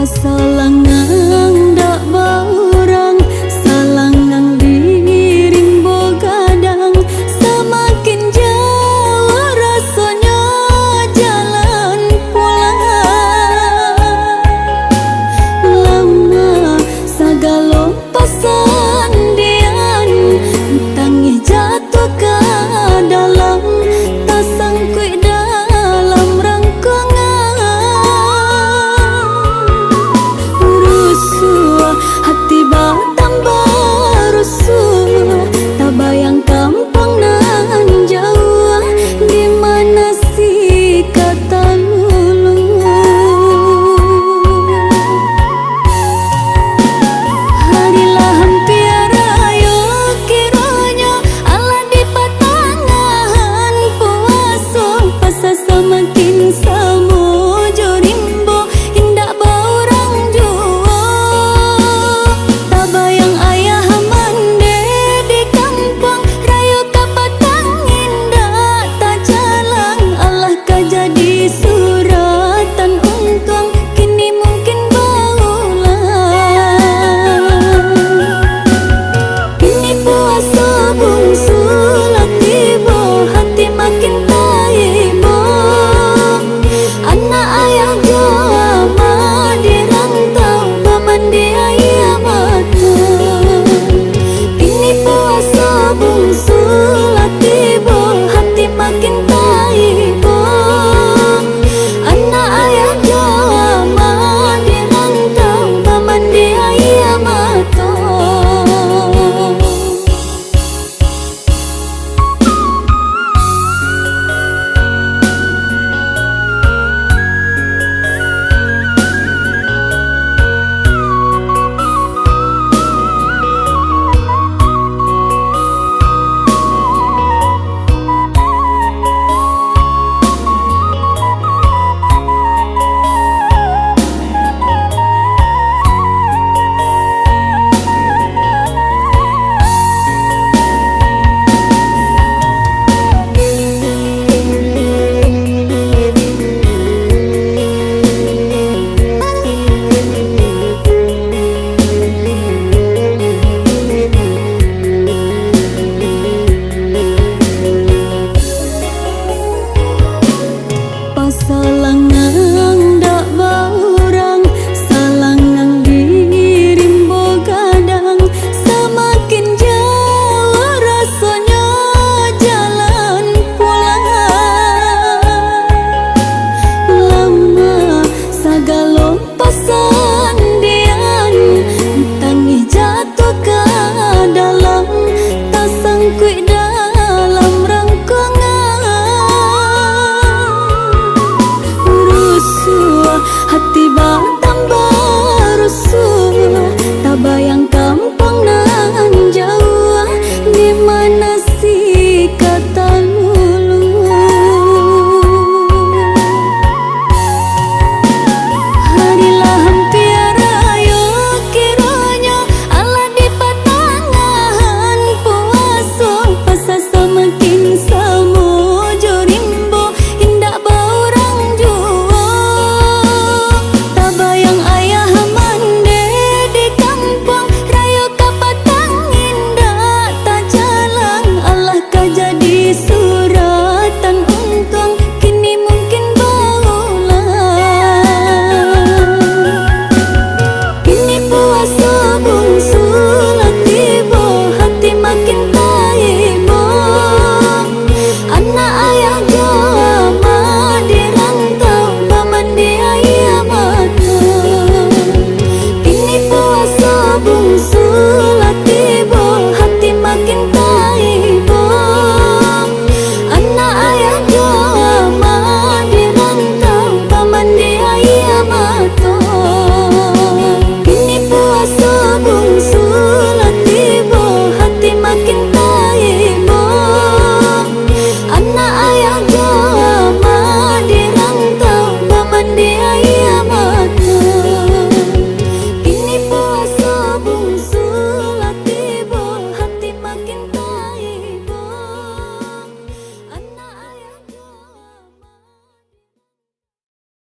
Salangang dak baurang, salangang diring bogadang. Semakin jauh rasanya jalan pulang. Lama sagalo pasandian, tangi jatuh ke dalam tasangkui dalam rangkungan. Hati tambah rusuh, tak bayang kampung nan jauh, di mana si kata lulu. Harilah hampir ayo kiranya Allah di patangan puasa pasa semakin samo jorimbo indah baurang jua. Tabayang ayah mande di kampung rayo kapatang indah tak jalan Allah ka jadi suratan untung kini mungkin baulang. Kini puasa bungsu latibo hati makin taibo anak ayah jama